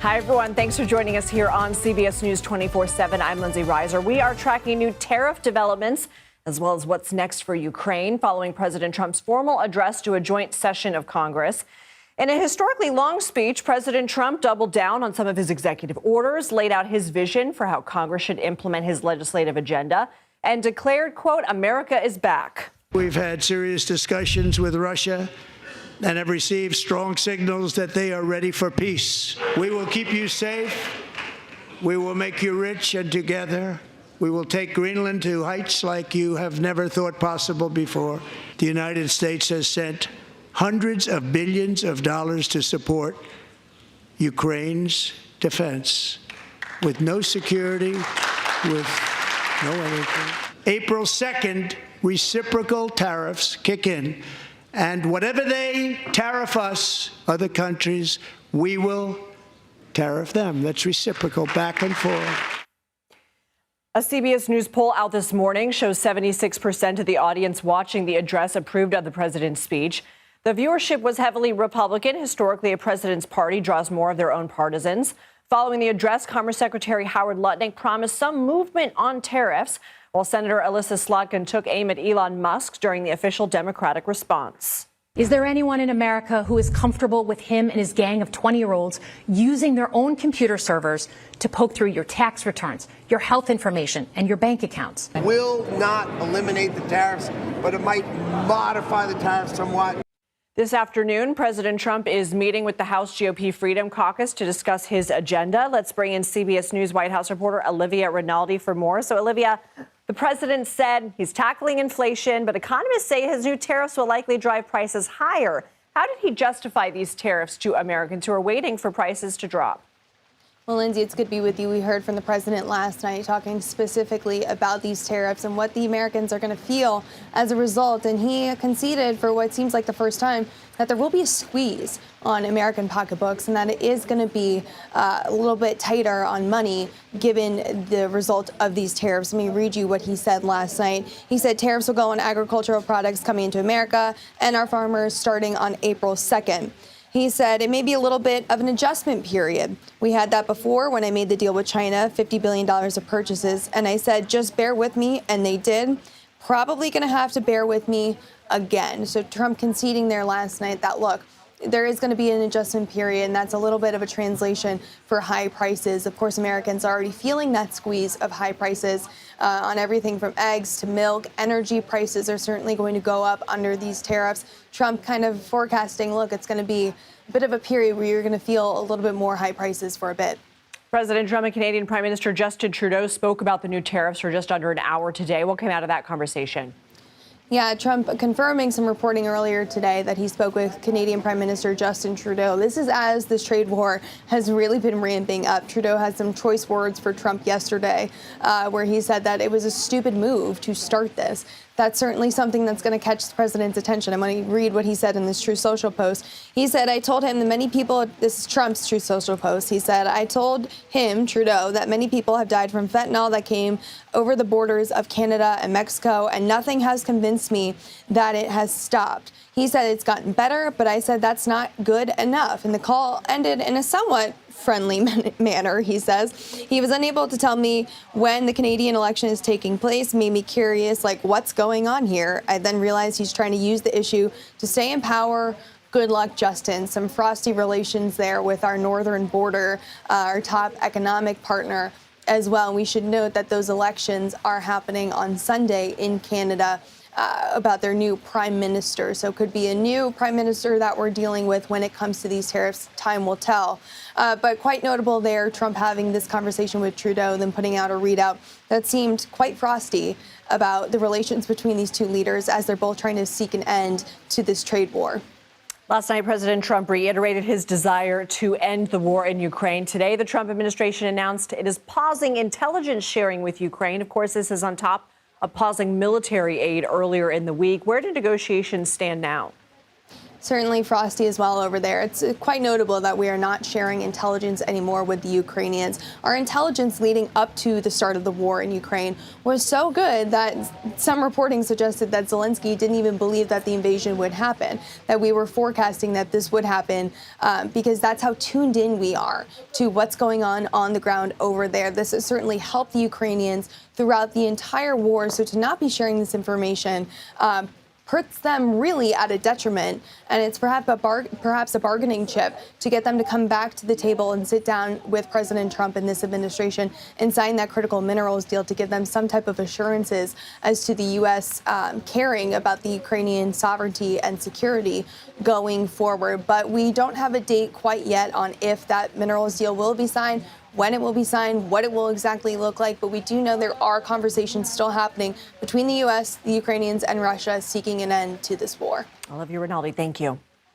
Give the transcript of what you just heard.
Hi, everyone. Thanks for joining us here on CBS News 24/7. I'm Lindsay Reiser. We are tracking new tariff developments as well as what's next for Ukraine following President Trump's formal address to a joint session of Congress. In a historically long speech, President Trump doubled down on some of his executive orders, laid out his vision for how Congress should implement his legislative agenda, and declared, quote, America is back. We've had serious discussions with Russia and have received strong signals that they are ready for peace. We will keep you safe. We will make you rich, and together we will take Greenland to heights like you have never thought possible before. The United States has sent hundreds of billions of dollars to support Ukraine's defense with no security, with no anything. April 2nd, reciprocal tariffs kick in. And whatever they tariff us, other countries, we will tariff them. That's reciprocal, back and forth. A CBS News poll out this morning shows 76% of the audience watching the address approved of the president's speech. The viewership was heavily Republican. Historically, a president's party draws more of their own partisans. Following the address, Commerce Secretary Howard Lutnick promised some movement on tariffs, while Senator Alyssa Slotkin took aim at Elon Musk during the official Democratic response. Is there anyone in America who is comfortable with him and his gang of 20-year-olds using their own computer servers to poke through your tax returns, your health information, and your bank accounts? Will not eliminate the tariffs, but it might modify the tariffs somewhat. This afternoon, President Trump is meeting with the House GOP Freedom Caucus to discuss his agenda. Let's bring in CBS News White House reporter Olivia Rinaldi for more. So, Olivia, the president said he's tackling inflation, but economists say his new tariffs will likely drive prices higher. How did he justify these tariffs to Americans who are waiting for prices to drop? Well, Lindsay, it's good to be with you. We heard from the president last night talking specifically about these tariffs and what the Americans are going to feel as a result. And he conceded for what seems like the first time that there will be a squeeze on American pocketbooks and that it is going to be a little bit tighter on money given the result of these tariffs. Let me read you what he said last night. He said tariffs will go on agricultural products coming into America and our farmers starting on April 2nd. He said it may be a little bit of an adjustment period. We had that before when I made the deal with China, $50 billion of purchases. And I said, just bear with me. And they did. Probably going to have to bear with me again. So Trump conceding there last night that, look, there is going to be an adjustment period, and that's a little bit of a translation for high prices. Of course, Americans are already feeling that squeeze of high prices on everything from eggs to milk. Energy prices are certainly going to go up under these tariffs. Trump kind of forecasting, look, it's going to be a bit of a period where you're going to feel a little bit more high prices for a bit. President Trump and Canadian Prime Minister Justin Trudeau spoke about the new tariffs for just under an hour today. What came out of that conversation? Yeah, Trump confirming some reporting earlier today that he spoke with Canadian Prime Minister Justin Trudeau. This is as this trade war has really been ramping up. Trudeau had some choice words for Trump yesterday, where he said that it was a stupid move to start this. That's certainly something that's going to catch the president's attention. I'm going to read what he said in this Truth Social post. He said, I told him that many people, this is Trump's Truth Social post. He said, I told him, Trudeau, that many people have died from fentanyl that came over the borders of Canada and Mexico, and nothing has convinced me that it has stopped. He said it's gotten better, but I said that's not good enough. And the call ended in a somewhat friendly manner, he says. He was unable to tell me when the Canadian election is taking place, made me curious, like, what's going on here? I then realized he's trying to use the issue to stay in power. Good luck, Justin. Some frosty relations there with our northern border, our top economic partner as well. We should note that those elections are happening on Sunday in Canada. About their new prime minister. So it could be a new prime minister that we're dealing with when it comes to these tariffs. Time will tell. But quite notable there, Trump having this conversation with Trudeau, then putting out a readout that seemed quite frosty about the relations between these two leaders as they're both trying to seek an end to this trade war. Last night, President Trump reiterated his desire to end the war in Ukraine. Today, the Trump administration announced it is pausing intelligence sharing with Ukraine. Of course, this is on top of pausing military aid earlier in the week. Where do negotiations stand now? Certainly frosty as well over there. It's quite notable that we are not sharing intelligence anymore with the Ukrainians. Our intelligence leading up to the start of the war in Ukraine was so good that some reporting suggested that Zelensky didn't even believe that the invasion would happen, that we were forecasting that this would happen because that's how tuned in we are to what's going on the ground over there. This has certainly helped the Ukrainians throughout the entire war. So to not be sharing this information hurts them really at a detriment, and it's perhaps a bargaining chip to get them to come back to the table and sit down with President Trump and this administration and sign that critical minerals deal to give them some type of assurances as to the U.S. Caring about the Ukrainian sovereignty and security going forward. But we don't have a date quite yet on if that minerals deal will be signed, when it will be signed, what it will exactly look like. But we do know there are conversations still happening between the U.S., the Ukrainians, and Russia seeking an end to this war. Olivia Rinaldi, thank you.